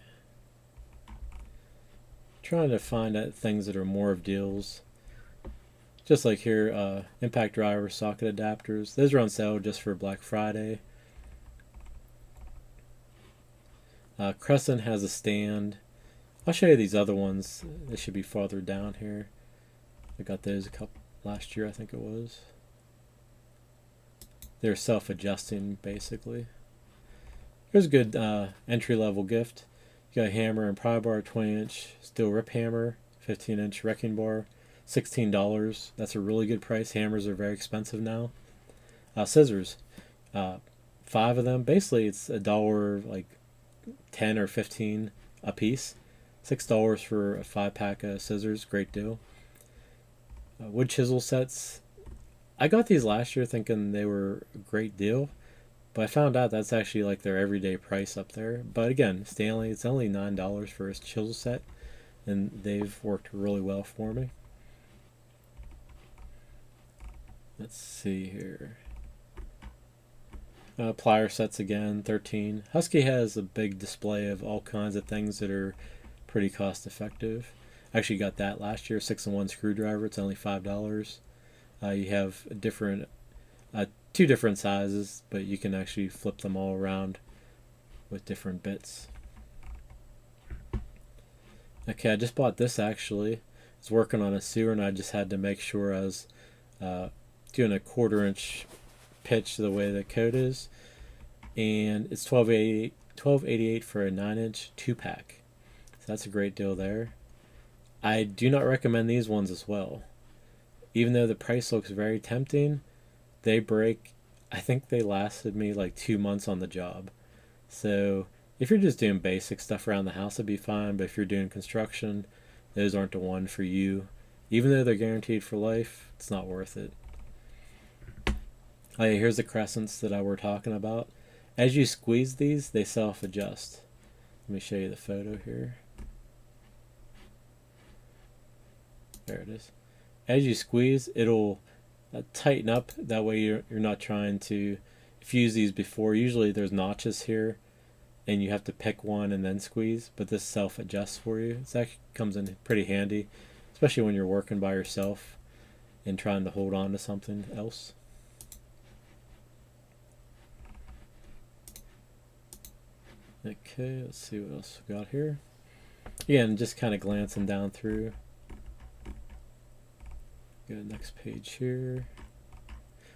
trying to find things that are more of deals. Just like here, impact driver socket adapters. Those are on sale just for Black Friday. Crescent has a stand. I'll show you these other ones. They should be farther down here. I got those a couple last year, I think it was. They're self-adjusting basically. Here's a good entry-level gift. You got a hammer and pry bar, 20-inch steel rip hammer, 15-inch wrecking bar, $16. That's a really good price. Hammers are very expensive now. Scissors, 5 of them. Basically, it's $1, like 10 or 15 a piece. $6 for a 5-pack of scissors. Great deal. Wood chisel sets. I got these last year thinking they were a great deal. But I found out that's actually like their everyday price up there. But again, Stanley, it's only $9 for a chisel set. And they've worked really well for me. Let's see here. Plier sets again, $13. Husky has a big display of all kinds of things that are pretty cost effective. I actually got that last year, 6-in-1 screwdriver. It's only $5. You have a different 2 different sizes, but you can actually flip them all around with different bits. Okay, I just bought this actually. I was working on a sewer and I just had to make sure I was doing a 1/4 inch pitch the way the code is. And it's 1288 for a 9 inch 2-pack. So that's a great deal there. I do not recommend these ones as well. Even though the price looks very tempting, they break. I think they lasted me like 2 months on the job. So if you're just doing basic stuff around the house, it'd be fine. But if you're doing construction, those aren't the one for you. Even though they're guaranteed for life, it's not worth it. Oh yeah, here's the crescents that I were talking about. As you squeeze these, they self-adjust. Let me show you the photo here. There it is. As you squeeze, it'll tighten up. That way you're not trying to, if you use these before, usually there's notches here and you have to pick one and then squeeze, but this self-adjusts for you. It actually comes in pretty handy, especially when you're working by yourself and trying to hold on to something else. Okay, let's see what else we got here. Again, just kind of glancing down through. Go to the next page here.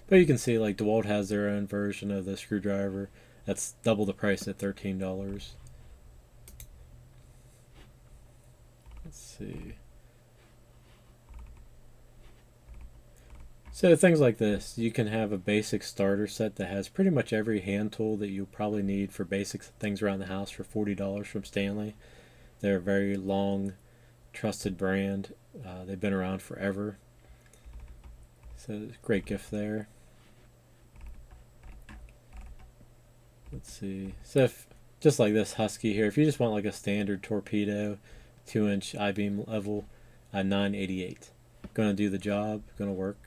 But you can see like Dewalt has their own version of the screwdriver. That's double the price at $13. Let's see. So things like this, you can have a basic starter set that has pretty much every hand tool that you'll probably need for basic things around the house for $40 from Stanley. They're a very long, trusted brand. They've been around forever. So great gift there. Let's see. So if, just like this Husky here, if you just want like a standard torpedo, 2-inch I-beam level, $988. Gonna do the job. Gonna work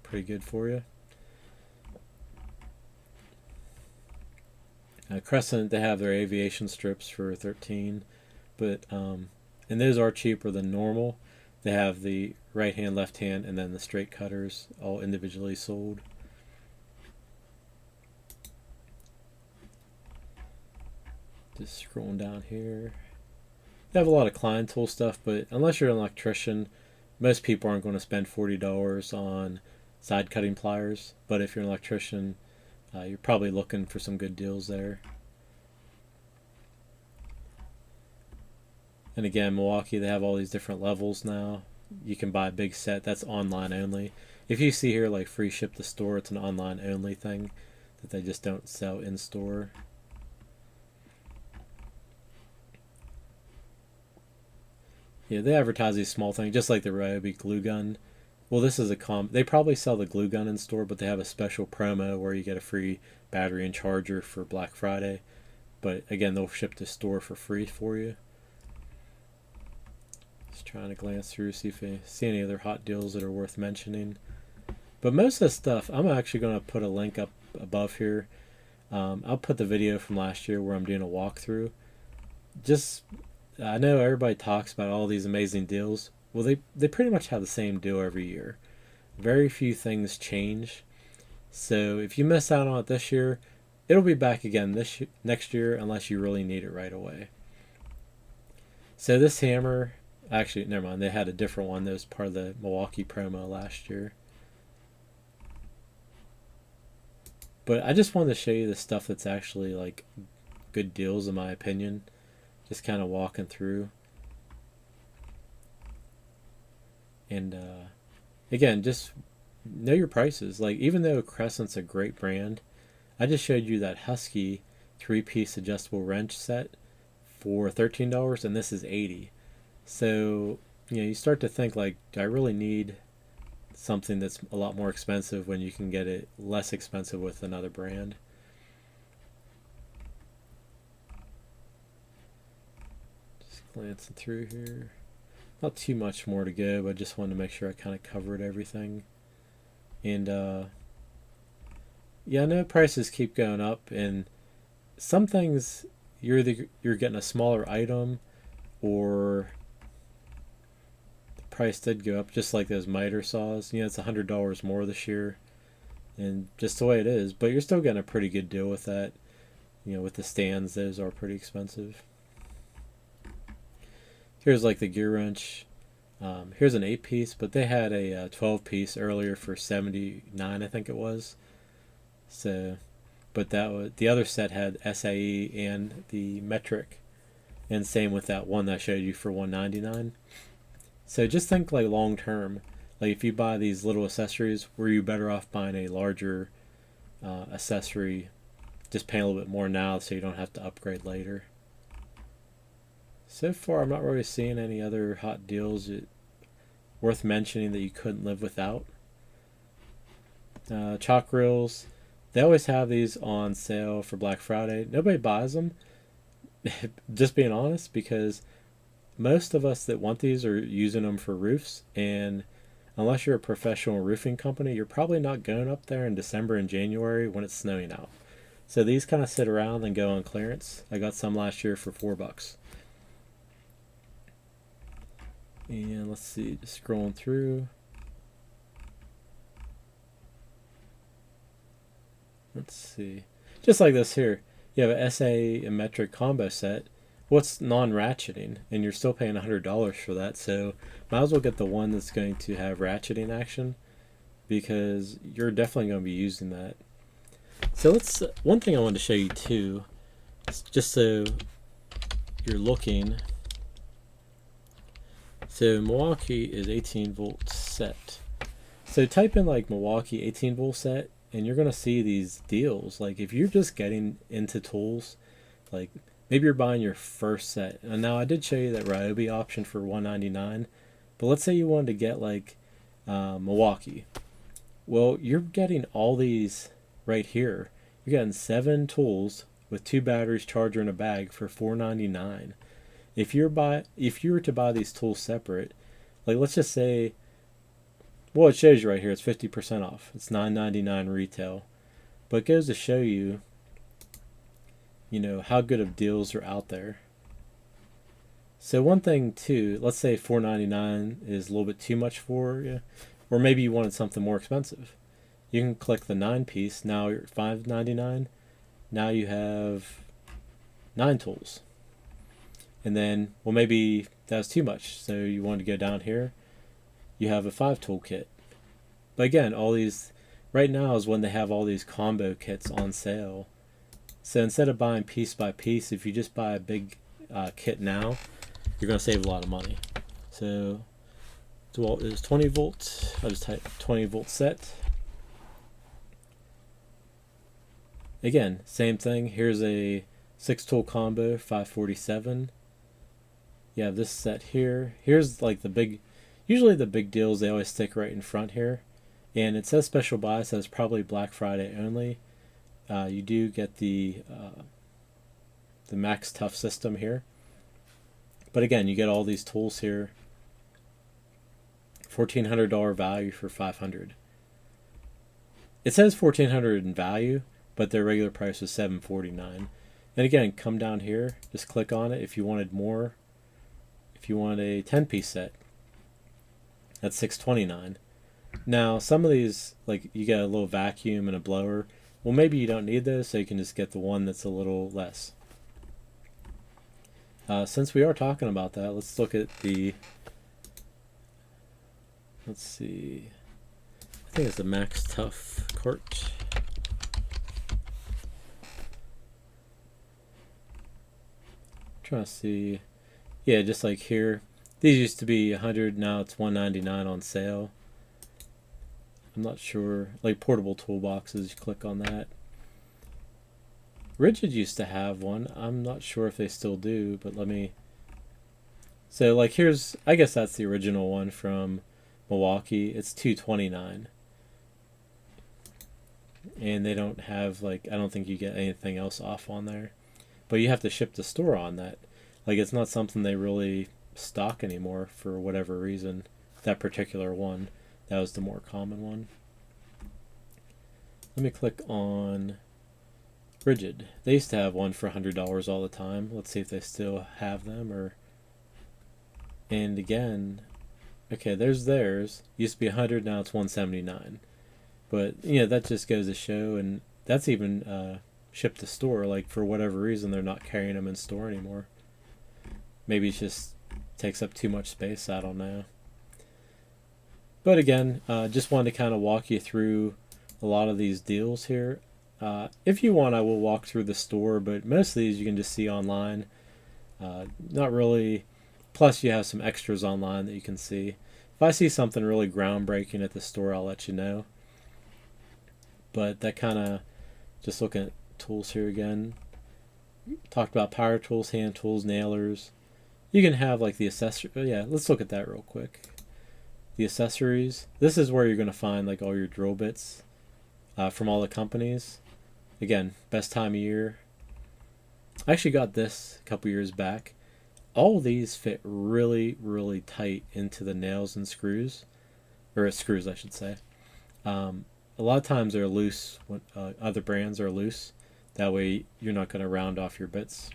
pretty good for you. Crescent, they have their aviation strips for $13, but and those are cheaper than normal. They have the right hand, left hand, and then the straight cutters all individually sold. Just scrolling down here. They have a lot of Klein tool stuff, but unless you're an electrician, most people aren't going to spend $40 on side cutting pliers. But if you're an electrician, you're probably looking for some good deals there. And again, Milwaukee, they have all these different levels now. You can buy a big set. That's online only. If you see here like free ship to store, it's an online only thing that they just don't sell in store. Yeah, they advertise these small things, just like the Ryobi glue gun. Well, this is they probably sell the glue gun in store, but they have a special promo where you get a free battery and charger for Black Friday. But again, they'll ship to store for free for you. Just trying to glance through, see if I see any other hot deals that are worth mentioning. But most of the stuff, I'm actually going to put a link up above here. I'll put the video from last year where I'm doing a walkthrough. Just, I know everybody talks about all these amazing deals. Well, they pretty much have the same deal every year. Very few things change. So if you miss out on it this year, it'll be back again next year unless you really need it right away. So this hammer, actually, never mind, they had a different one that was part of the Milwaukee promo last year. But I just wanted to show you the stuff that's actually like good deals in my opinion. Just kind of walking through. And again, just know your prices. Like, even though Crescent's a great brand, I just showed you that Husky 3-piece adjustable wrench set for $13, and this is $80. So, you start to think like, do I really need something that's a lot more expensive when you can get it less expensive with another brand? Just glancing through here. Not too much more to go, but I just wanted to make sure I kind of covered everything. And yeah, I know prices keep going up, and some things you're getting a smaller item, or the price did go up, just like those miter saws. It's $100 more this year, and just the way it is. But you're still getting a pretty good deal with that. With the stands, those are pretty expensive. Here's like the Gearwrench. Here's an 8-piece, but they had a 12-piece earlier for 79, I think it was. So, but that was the other set had SAE and the metric, and same with that one that I showed you for 199. So just think like long term. Like if you buy these little accessories, were you better off buying a larger accessory, just paying a little bit more now so you don't have to upgrade later? So far, I'm not really seeing any other hot deals worth mentioning that you couldn't live without. Chalk reels, they always have these on sale for Black Friday. Nobody buys them, just being honest, because most of us that want these are using them for roofs, and unless you're a professional roofing company, you're probably not going up there in December and January when it's snowing out. So these kind of sit around and go on clearance. I got some last year for $4. And let's see, just scrolling through. Let's see. Just like this here. You have a SA and metric combo set. What's non-ratcheting? And you're still paying $100 for that. So might as well get the one that's going to have ratcheting action, because you're definitely going to be using that. So let's. One thing I wanted to show you too, just so you're looking. So Milwaukee is 18 volt set. So type in like Milwaukee 18 volt set, and you're gonna see these deals. Like if you're just getting into tools, like maybe you're buying your first set. And now I did show you that Ryobi option for $199, but let's say you wanted to get like Milwaukee. Well, you're getting all these right here. You're getting 7 tools with 2 batteries, charger, and a bag for $499. If you were to buy these tools separate, like let's just say, well, it shows you right here, it's 50% off. It's $9.99 retail, but it goes to show you, how good of deals are out there. So one thing too, let's say $4.99 is a little bit too much for you, or maybe you wanted something more expensive. You can click the 9-piece. Now you're $5.99. Now you have 9 tools. And then, well, maybe that was too much, so you want to go down here. You have a 5-tool kit. But again, all these, right now is when they have all these combo kits on sale. So instead of buying piece by piece, if you just buy a big kit now, you're going to save a lot of money. So Dewalt is 20 volt. I'll just type 20 volt set. Again, same thing. Here's a 6-tool combo, $547. You have this set here. Here's like the big, usually the big deals, they always stick right in front here. And it says special buy, so it's probably Black Friday only. You do get the Max Tough system here. But again, you get all these tools here. $1,400 value for $500. It says $1,400 in value, but their regular price was $749. And again, come down here, just click on it if you wanted more. If you want a 10-piece set, that's $629. Now, some of these, like you get a little vacuum and a blower. Well, maybe you don't need those, so you can just get the one that's a little less. Since we are talking about that, let's look at the, let's see, I think it's the Max Tough cart. Trying to see, yeah, just like here, these used to be $100, now it's $199 on sale. I'm not sure, like portable toolboxes, you click on that. Rigid used to have one. I'm not sure if they still do, but let me. So like here's, I guess that's the original one from Milwaukee. It's $229. And they don't have, like, I don't think you get anything else off on there. But you have to ship to store on that. Like it's not something they really stock anymore for whatever reason. That particular one, that was the more common one. Let me click on Rigid. They used to have one for $100 all the time. Let's see if they still have them. And again, okay, there's theirs. Used to be $100, now it's $179. But that just goes to show, and that's even shipped to store. Like for whatever reason, they're not carrying them in store anymore. Maybe it's just takes up too much space, I don't know. But again, just wanted to kind of walk you through a lot of these deals here. If you want, I will walk through the store, but most of these you can just see online. Not really. Plus, you have some extras online that you can see. If I see something really groundbreaking at the store, I'll let you know. But that kind of, just looking at tools here again. Talked about power tools, hand tools, nailers. You can have like the accessory. Yeah, let's look at that real quick. The accessories. This is where you're going to find like all your drill bits from all the companies. Again, best time of year. I actually got this a couple years back. All of these fit really, really tight into the nails and screws, or screws, I should say. A lot of times they're loose when other brands are loose. That way you're not going to round off your bits.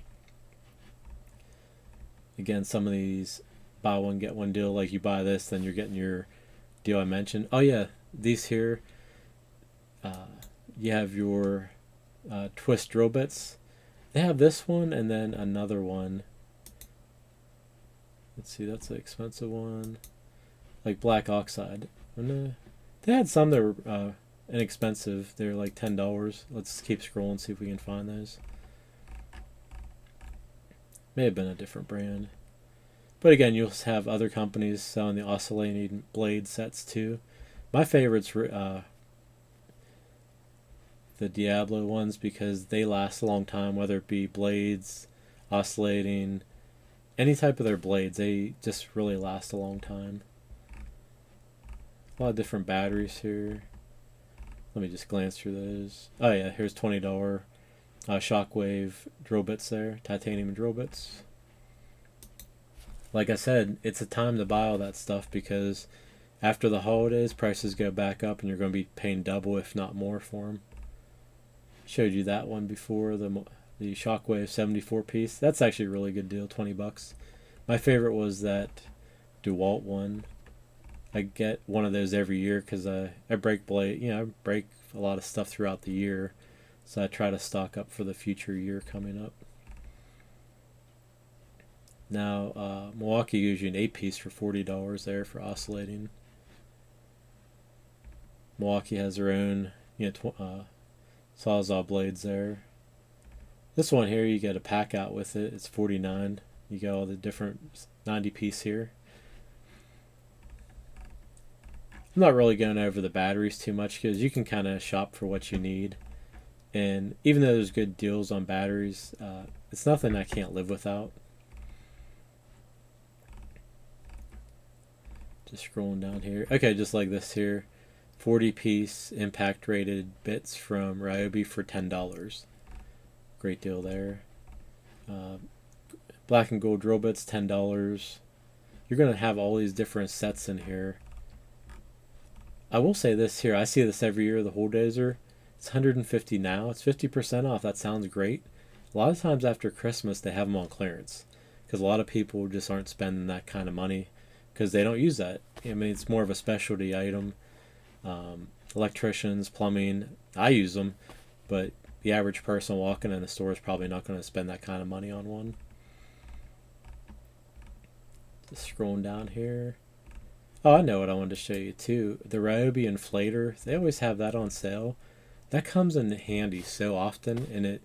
Again, some of these buy one get one deal, like you buy this, then you're getting your deal I mentioned. Oh yeah, these here, you have your twist drill bits. They have this one and then another one. Let's see, that's an expensive one, like black oxide. They had some that were inexpensive. They're like $10. Let's keep scrolling, see if we can find those. May have been a different brand. But again, you'll have other companies selling the oscillating blade sets too. My favorites were the Diablo ones because they last a long time, whether it be blades, oscillating, any type of their blades, they just really last a long time. A lot of different batteries here. Let me just glance through those. Oh yeah, here's $20 shockwave drill bits there, titanium drill bits. Like I said, it's a time to buy all that stuff because after the holidays, prices go back up and you're going to be paying double, if not more, for them. Showed you that one before, the Shockwave 74 piece. That's actually a really good deal, $20. My favorite was that Dewalt one. I get one of those every year because I break blade. I break a lot of stuff throughout the year, so I try to stock up for the future year coming up. Now, Milwaukee gives you an 8-piece for $40 there for oscillating. Milwaukee has their own, Sawzall blades there. This one here, you get a pack out with it. It's $49. You get all the different 90-piece here. I'm not really going over the batteries too much because you can kind of shop for what you need. And even though there's good deals on batteries, it's nothing I can't live without. Just scrolling down here. Okay, just like this here. 40-piece impact rated bits from Ryobi for $10. Great deal there. Black and gold drill bits, $10. You're going to have all these different sets in here. I will say this here. I see this every year, the Holedazer. It's $150 now. It's 50% off. That sounds great. A lot of times after Christmas, they have them on clearance because a lot of people just aren't spending that kind of money because they don't use that. I mean, it's more of a specialty item. Electricians, plumbing, I use them, but the average person walking in the store is probably not going to spend that kind of money on one. Just scrolling down here. Oh, I know what I wanted to show you too. The Ryobi inflator, they always have that on sale. That comes in handy so often, and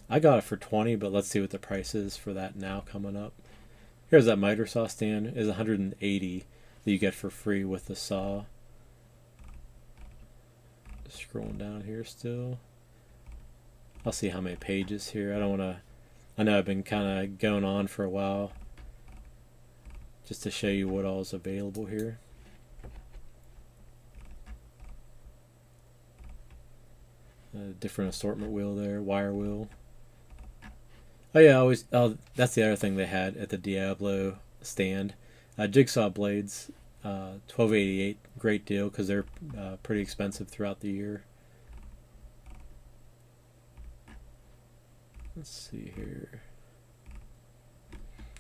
I got it for $20, but let's see what the price is for that now coming up. Here's that miter saw stand. Is $180 that you get for free with the saw. Just scrolling down here still. I'll see how many pages here. I know I've been kind of going on for a while just to show you what all is available here. Different assortment wheel there, wire wheel. Oh yeah, that's the other thing they had at the Diablo stand. Jigsaw blades, $12.88, great deal because they're pretty expensive throughout the year. Let's see here.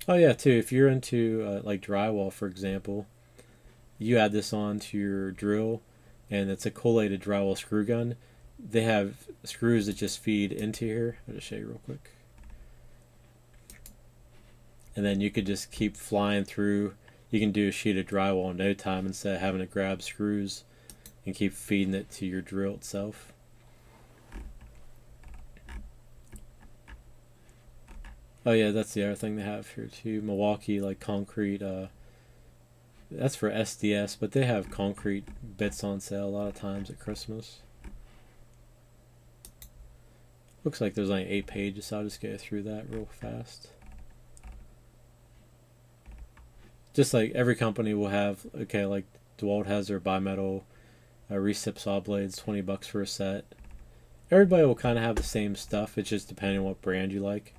Oh yeah, too, if you're into like drywall, for example, you add this on to your drill, and it's a collated drywall screw gun. They have screws that just feed into here. I'll just show you real quick. and then you could just keep flying through. You can do a sheet of drywall in no time instead of having to grab screws and keep feeding it to your drill itself. Oh yeah, that's the other thing they have here too. Milwaukee, like concrete, that's for SDS, but they have concrete bits on sale a lot of times at Christmas. Looks like there's only 8 pages, so I'll just go through that real fast. Just like every company will have, okay, like Dewalt has their bimetal recip saw blades, $20 for a set. Everybody will kind of have the same stuff. It's just depending on what brand you like.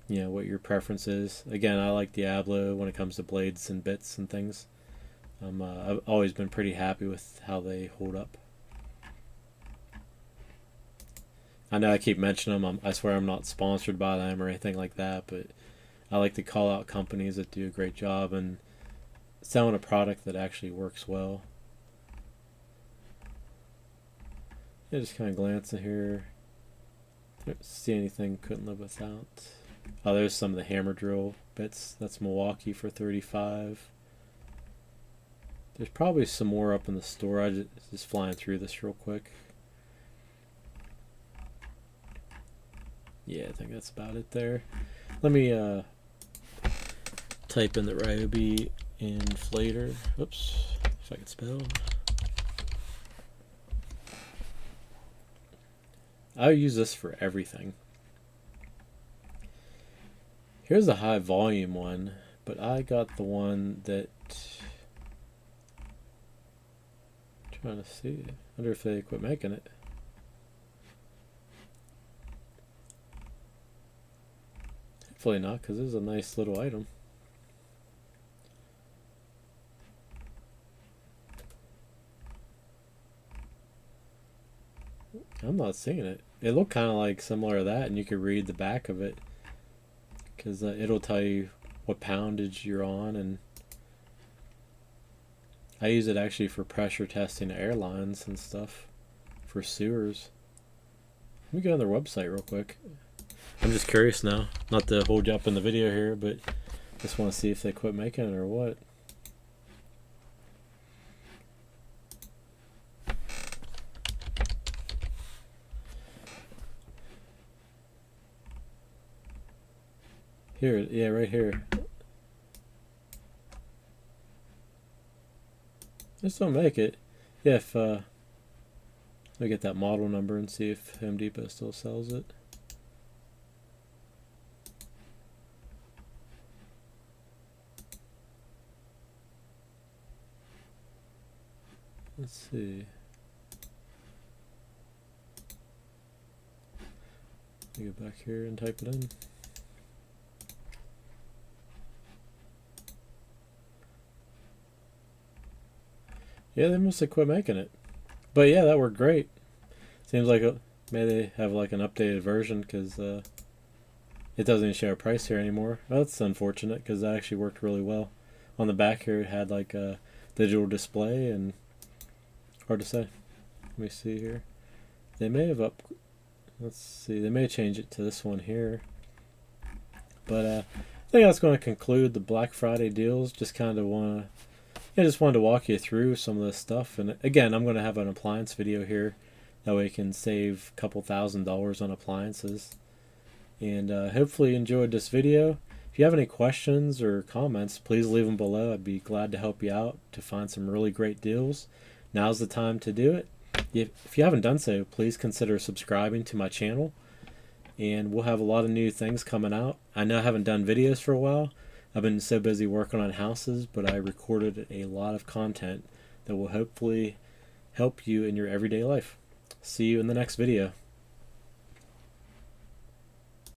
You know, what your preference is. Again, I like Diablo when it comes to blades and bits and things. I've always been pretty happy with how they hold up. I know I keep mentioning them. I swear I'm not sponsored by them or anything like that, but I like to call out companies that do a great job and selling a product that actually works well. Yeah, just kind of glancing here. Don't see anything couldn't live without. Oh, there's some of the hammer drill bits. That's Milwaukee for $35. There's probably some more up in the store. I just flying through this real quick. Yeah, I think that's about it there. Let me type in the Ryobi inflator. Oops, if I can spell. I use this for everything. Here's the high volume one, but I got the one that, I'm trying to see. I wonder if they quit making it. Hopefully not, because this is a nice little item. I'm not seeing it. It looked kind of like similar to that, and you could read the back of it. Because it'll tell you what poundage you're on, and I use it actually for pressure testing airlines and stuff for sewers. Let me go on their website real quick. I'm just curious now, not to hold you up in the video here, but just want to see if they quit making it or what. Here, yeah, right here. Just don't make it. Yeah, if let me get that model number and see if Home Depot still sells it. Let's see. Let me go back here and type it in. Yeah, they must have quit making it. But yeah, that worked great. Seems like maybe they have like an updated version, because it doesn't even show a price here anymore. Well, that's unfortunate, because that actually worked really well. On the back here, it had like a digital display, and hard to say. Let me see here. They may have let's see, they may change it to this one here. But I think that's going to conclude the Black Friday deals. Just kind of just wanted to walk you through some of this stuff. And again, I'm going to have an appliance video here. That way you can save a couple $1,000s on appliances. And hopefully you enjoyed this video. If you have any questions or comments, please leave them below. I'd be glad to help you out to find some really great deals. Now's the time to do it. If you haven't done so, please consider subscribing to my channel. And we'll have a lot of new things coming out. I know I haven't done videos for a while. I've been so busy working on houses, but I recorded a lot of content that will hopefully help you in your everyday life. See you in the next video.